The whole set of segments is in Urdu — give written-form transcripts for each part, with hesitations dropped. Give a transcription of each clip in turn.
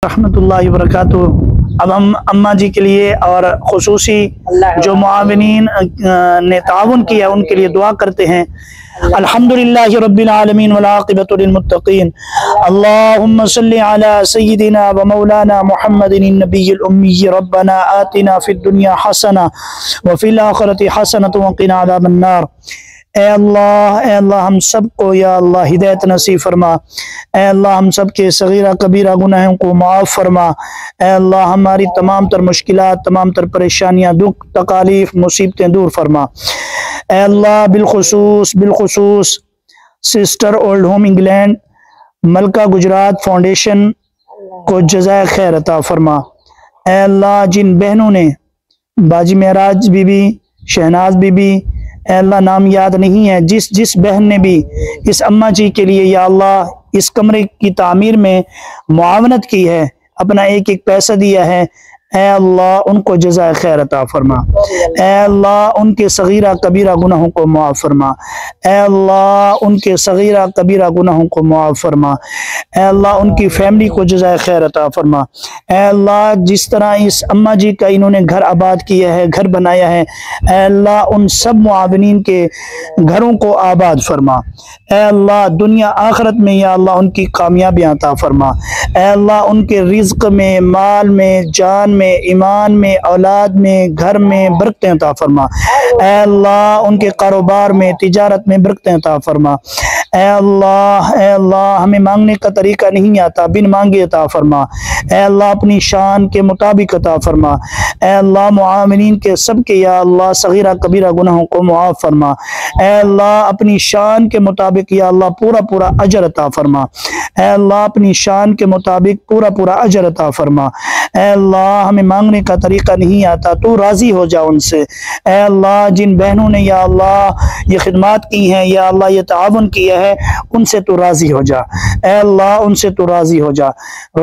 رحمۃ اللہ وبرکاتہ۔ اب ہم اماں جی کے لیے اور خصوصی جو معاونین نے تعاون کیا ان کے لیے دعا کرتے ہیں۔ الحمدللہ رب العالمین والعاقبۃ للمتقین، اللہم صلی علی سیدنا و مولانا محمد النبی الامی، ربنا آتنا فی الدنیا حسنہ وفی الآخرۃ حسنۃ وقنا عذاب النار۔ اے اللہ ہم سب کو یا اللہ ہدایت نصیب فرما۔ اے اللہ ہم سب کے صغیرہ کبیرہ گناہوں کو معاف فرما۔ اے اللہ ہماری تمام تر مشکلات، تمام تر پریشانیاں، دکھ، تکالیف، مصیبتیں دور فرما۔ اے اللہ بالخصوص سسٹر اولڈ ہوم انگلینڈ ملکہ گجرات فاؤنڈیشن کو جزائے خیر عطا فرما۔ اے اللہ جن بہنوں نے باجی معراج بی بی، شہناز بی بی، اے اللہ نام یاد نہیں ہے، جس بہن نے بھی اس اماں جی کے لیے یا اللہ اس کمرے کی تعمیر میں معاونت کی ہے، اپنا ایک ایک پیسہ دیا ہے، اے اللہ ان کو جزائے خیر عطا فرما۔ اے اللہ ان کے صغیرہ کبیرہ گناہوں کو معاف فرما۔ اے اللہ ان کے صغیرہ کبیرہ گناہوں کو معاف فرما۔ اے اللہ ان کی فیملی کو جزائے خیر عطا فرما۔ اے اللہ جس طرح اس اماں جی کا انہوں نے گھر آباد کیا ہے، گھر بنایا ہے، اے اللہ ان سب معاونین کے گھروں کو آباد فرما۔ اے اللہ دنیا آخرت میں یا اللہ ان کی کامیابیاں عطا فرما۔ اے اللہ ان کے رزق میں، مال میں، جان میں، ایمان میں، اولاد میں، گھر میں برکتیں عطا فرما۔ اے اللہ ان کے کاروبار میں، تجارت میں برکتیں عطا فرما۔ اے اللہ ہمیں مانگنے کا طریقہ نہیں آتا، بن مانگے عطا فرما۔ اے اللہ اپنی شان کے مطابق عطا فرما۔ اے اللہ معاونین کے سب کے یا اللہ صغیرہ کبیرہ گناہوں کو معاف فرما۔ اے اللہ اپنی شان کے مطابق یا اللہ پورا اجر عطا فرما۔ اے اللہ اپنی شان کے مطابق پورا اجر عطا فرما۔ اے اللہ ہمیں مانگنے کا طریقہ نہیں آتا، تو راضی ہو جا ان سے۔ اے اللہ جن بہنوں نے یا اللہ یہ خدمات کی ہیں، یا اللہ یہ تعاون کیا ہے، ان سے تو راضی ہو جا۔ اے اللہ ان سے تو راضی ہو جا۔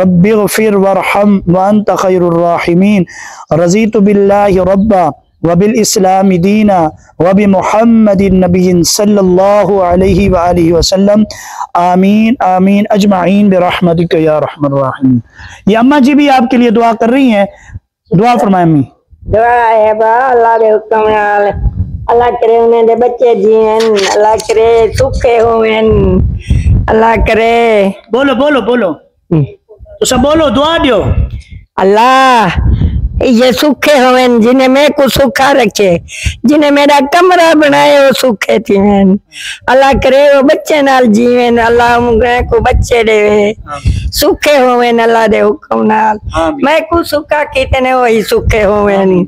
رب اغفر وارحم وانت خیر الراحمین، رضیت باللہ ربا وبالاسلام دینا وبمحمد النبی صلی اللہ علیہ وآلہ وسلم، آمین آمین اجمعین برحمتک یا ارحم الراحمین۔ یہ اماں جی بھی آپ کے لیے دعا کر رہی ہیں، دعا فرمائیں امی۔ دعا ہے با اللہ دے حکم نال، اللہ کرے انہیں دے بچے جیئن، اللہ کرے سکھے ہوئن، اللہ کرے بولو تو سب بولو، دعا دیو۔ اللہ یہ سکھے ہوئن، جنہیں میں کو سکھا رکھے، جنہیں میرا کمرہ بنائے وہ سکھے تھی میں، اللہ کرے وہ بچے نال جیوین، اللہ مگرے کو بچے دے سکھے ہوئن اللہ دے حکم نال، میں کو سکھا کیتے نے وہی سکھے ہوئن۔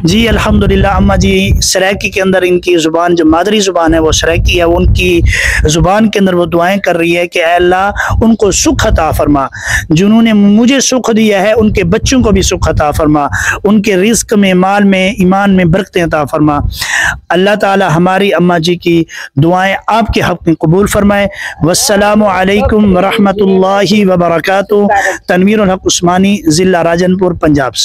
جی الحمدللہ اماں جی سرائکی کے اندر ان کی زبان جو مادری زبان ہے وہ سرائکی ہے، ان کی زبان کے اندر وہ دعائیں کر رہی ہے کہ اے اللہ ان کو سکھ عطا فرما، جنہوں نے مجھے سکھ دیا ہے ان کے بچوں کو بھی سکھ عطا فرما، ان کے رزق میں، مال میں، ایمان میں برکتیں عطا فرما۔ اللہ تعالی ہماری اماں جی کی دعائیں آپ کے حق میں قبول فرمائے۔ والسلام علیکم ورحمۃ اللہ وبرکاتہ۔ تنویر الحق عثمانی، ضلع راجن پور، پنجاب سے۔